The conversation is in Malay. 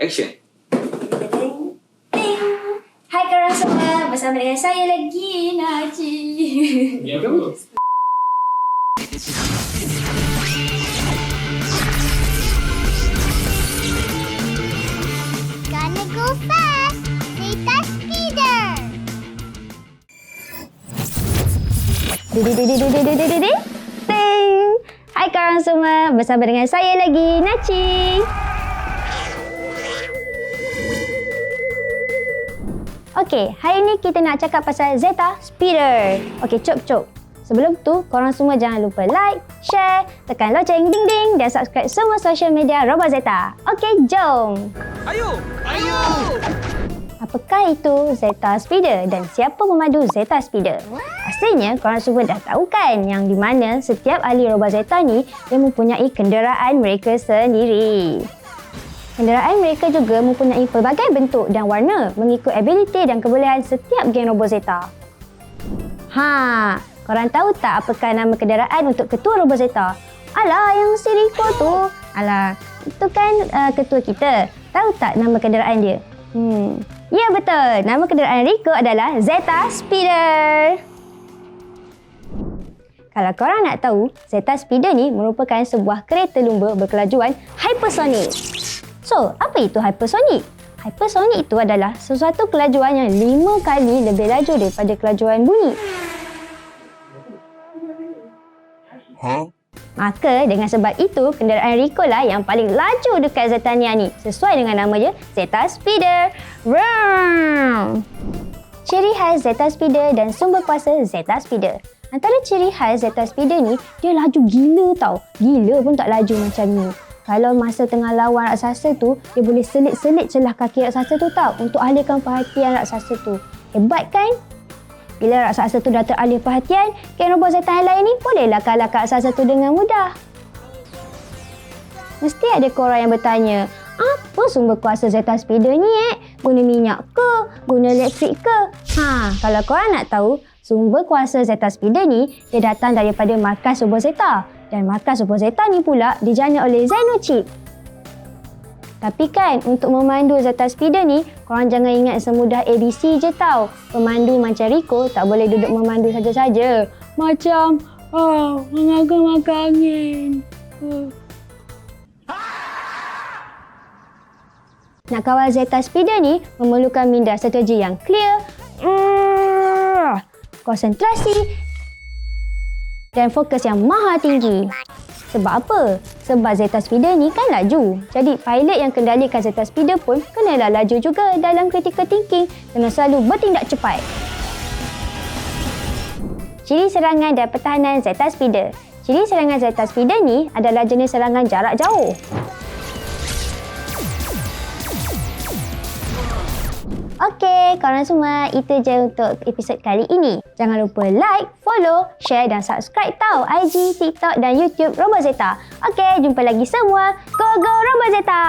Action. Hai korang semua, bersama dengan saya lagi, Naci. Ya, apa? Gonna go fast. Zeta Speeder. Ting. Hai korang semua, bersama dengan saya lagi, Naci. Okey, hari ni kita nak cakap pasal Zeta Speeder. Okey, cop. Sebelum tu, korang semua jangan lupa like, share, tekan loceng, ding-ding dan subscribe semua social media Robot Zeta. Okey, jom! Ayo! Apakah itu Zeta Speeder dan siapa memandu Zeta Speeder? Pastinya korang semua dah tahu kan yang di mana setiap ahli Robot Zeta ni dia mempunyai kenderaan mereka sendiri. Kenderaan mereka juga mempunyai pelbagai bentuk dan warna mengikut ability dan kebolehan setiap geng Robot Zeta. Korang tahu tak apakah nama kenderaan untuk ketua Robot Zeta? Alah, yang si Rico tu. Alah, itu kan ketua kita. Tahu tak nama kenderaan dia? Ya, betul. Nama kenderaan Rico adalah Zeta Speeder. Kalau korang nak tahu, Zeta Speeder ni merupakan sebuah kereta lumba berkelajuan hypersonic. So, apa itu hypersonic? Hypersonic itu adalah sesuatu kelajuan yang 5 kali lebih laju daripada kelajuan bunyi. Maka dengan sebab itu, kenderaan Rico lah yang paling laju dekat Zetania ni. Sesuai dengan nama dia, Zeta Speeder. Vroom! Ciri khas Zeta Speeder dan sumber kuasa Zeta Speeder. Antara ciri khas Zeta Speeder ni, dia laju gila tau. Gila pun tak laju macam ni. Kalau masa tengah lawan raksasa tu, dia boleh selit-selit celah kaki raksasa tu tau untuk alihkan perhatian raksasa tu. Hebat kan? Bila raksasa tu dah teralih perhatian, geng Robot Zeta yang lain ni bolehlah kalahkan raksasa tu dengan mudah. Mesti ada korang yang bertanya, apa sumber kuasa Zeta Speeder ni Guna minyak ke? Guna elektrik ke? Kalau korang nak tahu, sumber kuasa Zeta Speeder ni, dia datang daripada markas Robot Zeta. Dan markas Robot Zeta ni pula dijana oleh Xenochip. Tapi kan, untuk memandu Zeta Speeder ni, korang jangan ingat semudah ABC je tau. Pemandu macam Rico tak boleh duduk memandu saja-saja. Macam, mengagang makan angin. Nak kawal Zeta Speeder ni, memerlukan minda strategi yang clear, konsentrasi dan fokus yang maha tinggi. Sebab apa? Sebab Zeta Speeder ni kan laju. Jadi pilot yang kendalikan Zeta Speeder pun kenalah laju juga dalam critical thinking dan selalu bertindak cepat. Ciri serangan dan pertahanan Zeta Speeder. Ciri serangan Zeta Speeder ni adalah jenis serangan jarak jauh. Okey, korang semua, itu je untuk episod kali ini. Jangan lupa like, follow, share dan subscribe tau IG, TikTok dan YouTube Robot Zeta. Okey, jumpa lagi semua. Go Robot Zeta!